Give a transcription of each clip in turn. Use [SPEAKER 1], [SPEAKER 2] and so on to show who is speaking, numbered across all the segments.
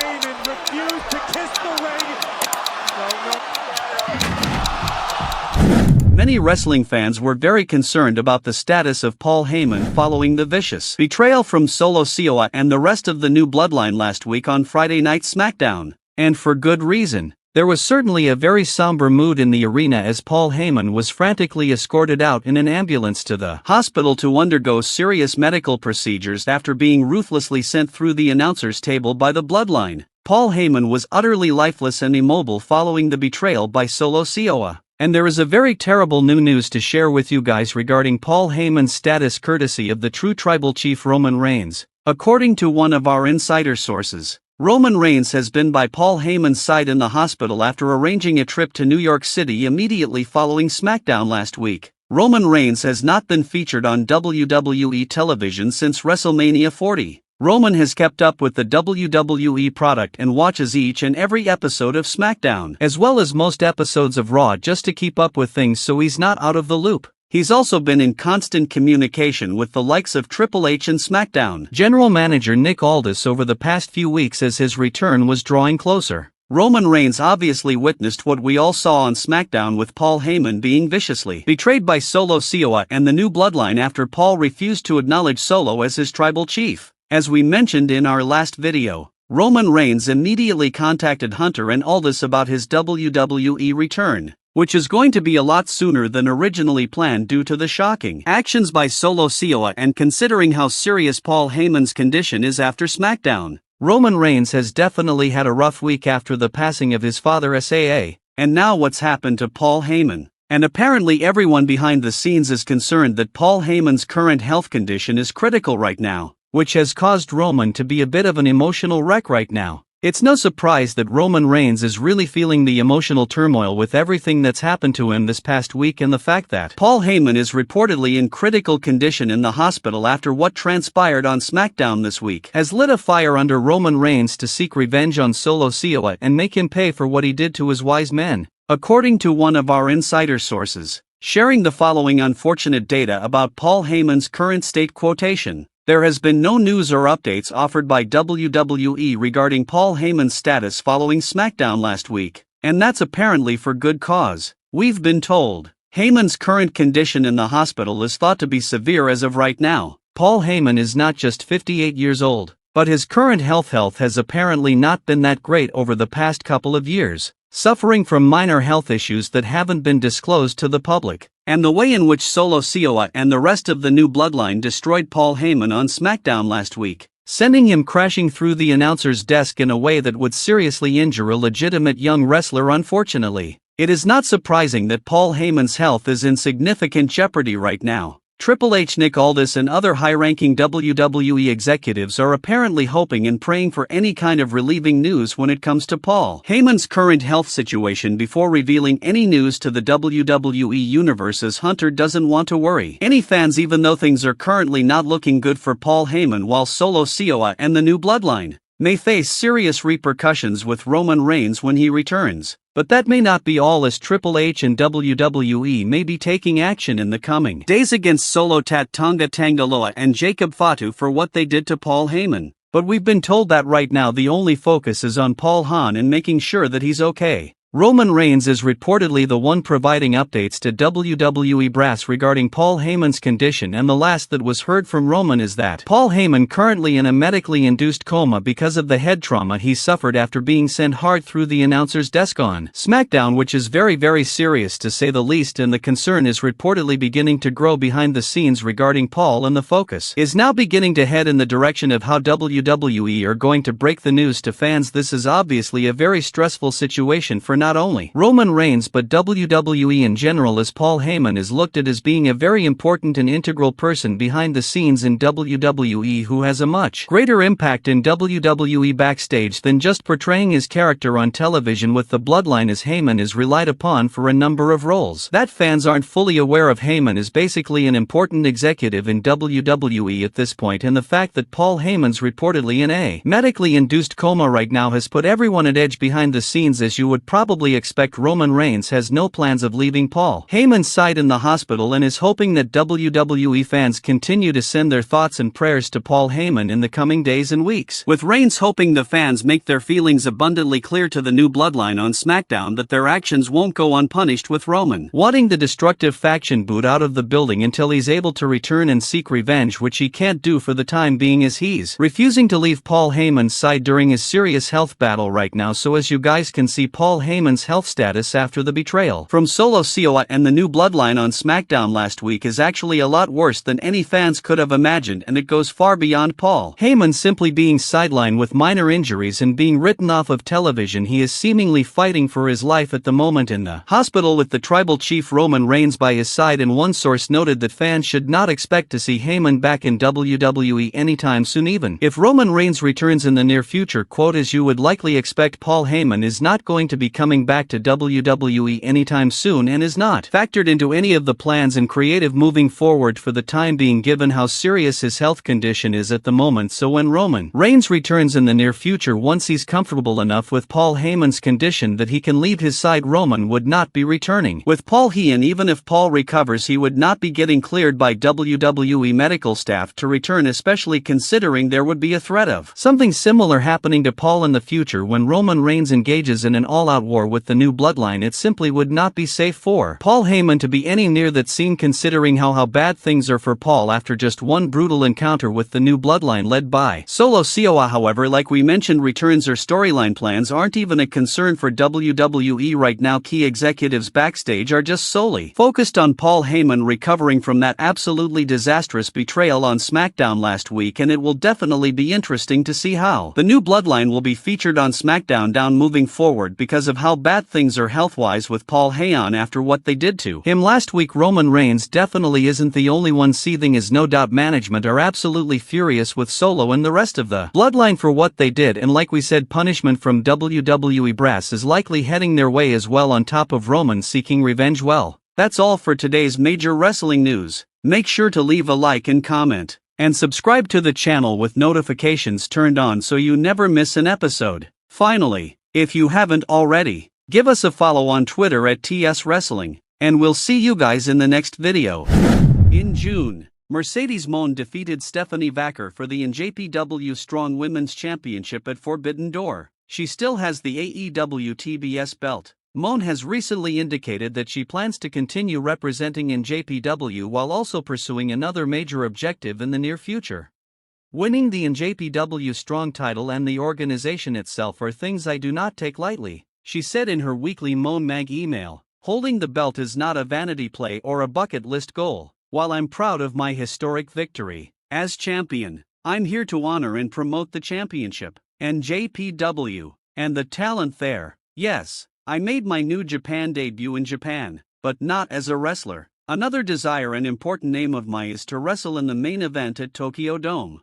[SPEAKER 1] Heyman refused to kiss the ring.
[SPEAKER 2] Many wrestling fans were very concerned about the status of Paul Heyman following the vicious betrayal from Solo Sikoa and the rest of the new Bloodline last week on Friday Night SmackDown. And for good reason. There was certainly a very somber mood in the arena as Paul Heyman was frantically escorted out in an ambulance to the hospital to undergo serious medical procedures after being ruthlessly sent through the announcer's table by the Bloodline. Paul Heyman was utterly lifeless and immobile following the betrayal by Solo Sikoa. And there is a very terrible new news to share with you guys regarding Paul Heyman's status courtesy of the true tribal chief Roman Reigns. According to one of our insider sources, Roman Reigns has been by Paul Heyman's side in the hospital after arranging a trip to New York City immediately following SmackDown last week. Roman Reigns has not been featured on WWE television since WrestleMania 40. Roman has kept up with the WWE product and watches each and every episode of SmackDown, as well as most episodes of Raw just to keep up with things so he's not out of the loop. He's also been in constant communication with the likes of Triple H and SmackDown General Manager Nick Aldis over the past few weeks as his return was drawing closer. Roman Reigns obviously witnessed what we all saw on SmackDown with Paul Heyman being viciously betrayed by Solo Sikoa and the new Bloodline after Paul refused to acknowledge Solo as his tribal chief. As we mentioned in our last video, Roman Reigns immediately contacted Hunter and Aldis about his WWE return, which is going to be a lot sooner than originally planned due to the shocking actions by Solo Sikoa and considering how serious Paul Heyman's condition is after SmackDown. Roman Reigns has definitely had a rough week after the passing of his father SAA, and now what's happened to Paul Heyman. And apparently everyone behind the scenes is concerned that Paul Heyman's current health condition is critical right now, which has caused Roman to be a bit of an emotional wreck right now. It's no surprise that Roman Reigns is really feeling the emotional turmoil with everything that's happened to him this past week and the fact that Paul Heyman is reportedly in critical condition in the hospital after what transpired on SmackDown this week has lit a fire under Roman Reigns to seek revenge on Solo Sikoa and make him pay for what he did to his Wiseman. According to one of our insider sources, sharing the following unfortunate data about Paul Heyman's current state quotation. There has been no news or updates offered by WWE regarding Paul Heyman's status following SmackDown last week, and that's apparently for good cause. We've been told Heyman's current condition in the hospital is thought to be severe as of right now. Paul Heyman is not just 58 years old, but his current health has apparently not been that great over the past couple of years, suffering from minor health issues that haven't been disclosed to the public. And the way in which Solo Sikoa and the rest of the new Bloodline destroyed Paul Heyman on SmackDown last week, sending him crashing through the announcer's desk in a way that would seriously injure a legitimate young wrestler. Unfortunately, it is not surprising that Paul Heyman's health is in significant jeopardy right now. Triple H, Nick Aldis and other high-ranking WWE executives are apparently hoping and praying for any kind of relieving news when it comes to Paul Heyman's current health situation before revealing any news to the WWE universe, as Hunter doesn't want to worry any fans even though things are currently not looking good for Paul Heyman, while Solo Sikoa and the new Bloodline may face serious repercussions with Roman Reigns when he returns. But that may not be all, as Triple H and WWE may be taking action in the coming days against Solo Tonga Tangaloa and Jacob Fatu for what they did to Paul Heyman. But we've been told that right now the only focus is on Paul Heyman and making sure that he's okay. Roman Reigns is reportedly the one providing updates to WWE brass regarding Paul Heyman's condition, and the last that was heard from Roman is that Paul Heyman currently in a medically induced coma because of the head trauma he suffered after being sent hard through the announcer's desk on SmackDown, which is very serious to say the least, and the concern is reportedly beginning to grow behind the scenes regarding Paul, and the focus is now beginning to head in the direction of how WWE are going to break the news to fans. This is obviously a very stressful situation for not only Roman Reigns but WWE in general, as Paul Heyman is looked at as being a very important and integral person behind the scenes in WWE who has a much greater impact in WWE backstage than just portraying his character on television with the Bloodline, as Heyman is relied upon for a number of roles that fans aren't fully aware of. Heyman is basically an important executive in WWE at this point, and the fact that Paul Heyman's reportedly in a medically induced coma right now has put everyone at edge behind the scenes, as you would probably probably expect Roman Reigns has no plans of leaving Paul Heyman's side in the hospital and is hoping that WWE fans continue to send their thoughts and prayers to Paul Heyman in the coming days and weeks. With Reigns hoping the fans make their feelings abundantly clear to the new Bloodline on SmackDown that their actions won't go unpunished, with Roman wanting the destructive faction booed out of the building until he's able to return and seek revenge, which he can't do for the time being as he's refusing to leave Paul Heyman's side during his serious health battle right now. So as you guys can see, Paul Heyman's health status after the betrayal from Solo Sikoa and the new Bloodline on SmackDown last week is actually a lot worse than any fans could have imagined, and it goes far beyond Paul Heyman simply being sidelined with minor injuries and being written off of television. He is seemingly fighting for his life at the moment in the hospital with the tribal chief Roman Reigns by his side, and one source noted that fans should not expect to see Heyman back in WWE anytime soon, even if Roman Reigns returns in the near future. Quote, as you would likely expect, Paul Heyman is not going to be coming back to WWE anytime soon and is not factored into any of the plans and creative moving forward for the time being, given how serious his health condition is at the moment. So when Roman Reigns returns in the near future, once he's comfortable enough with Paul Heyman's condition that he can leave his side, Roman would not be returning with Paul Heyman. Even if Paul recovers, he would not be getting cleared by WWE medical staff to return, especially considering there would be a threat of something similar happening to Paul in the future when Roman Reigns engages in an all-out war with the new Bloodline. It simply would not be safe for Paul Heyman to be any near that scene, considering how bad things are for Paul after just one brutal encounter with the new Bloodline led by Solo Sikoa. However, like we mentioned, returns or storyline plans aren't even a concern for WWE right now. Key executives backstage are just solely focused on Paul Heyman recovering from that absolutely disastrous betrayal on SmackDown last week, and it will definitely be interesting to see how the new Bloodline will be featured on SmackDown moving forward because of how bad things are health-wise with Paul Heyman after what they did to him last week. Roman Reigns definitely isn't the only one seething, as no doubt management are absolutely furious with Solo and the rest of the Bloodline for what they did, and like we said, punishment from WWE brass is likely heading their way as well, on top of Roman seeking revenge. Well, that's all for today's major wrestling news. Make sure to leave a like and comment, and subscribe to the channel with notifications turned on so you never miss an episode. Finally, if you haven't already, give us a follow on Twitter at TS Wrestling, and we'll see you guys in the next video. In June, Mercedes Moné defeated Stephanie Vaquer for the NJPW Strong Women's Championship at Forbidden Door. She still has the AEW TBS belt. Moné has recently indicated that she plans to continue representing NJPW while also pursuing another major objective in the near future. Winning the NJPW Strong title and the organization itself are things I do not take lightly, she said in her weekly Moné Mag email. Holding the belt is not a vanity play or a bucket list goal. While I'm proud of my historic victory as champion, I'm here to honor and promote the championship, NJPW, and the talent there. Yes, I made my New Japan debut in Japan, but not as a wrestler. Another desire and important aim of mine is to wrestle in the main event at Tokyo Dome.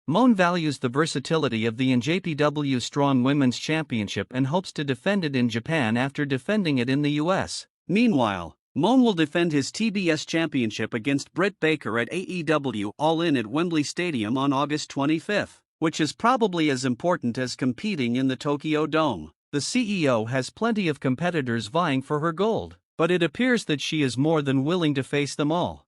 [SPEAKER 2] Moné values the versatility of the NJPW Strong Women's Championship and hopes to defend it in Japan after defending it in the US. Meanwhile, Moné will defend his TBS Championship against Britt Baker at AEW All In at Wembley Stadium on August 25, which is probably as important as competing in the Tokyo Dome. The CEO has plenty of competitors vying for her gold, but it appears that she is more than willing to face them all.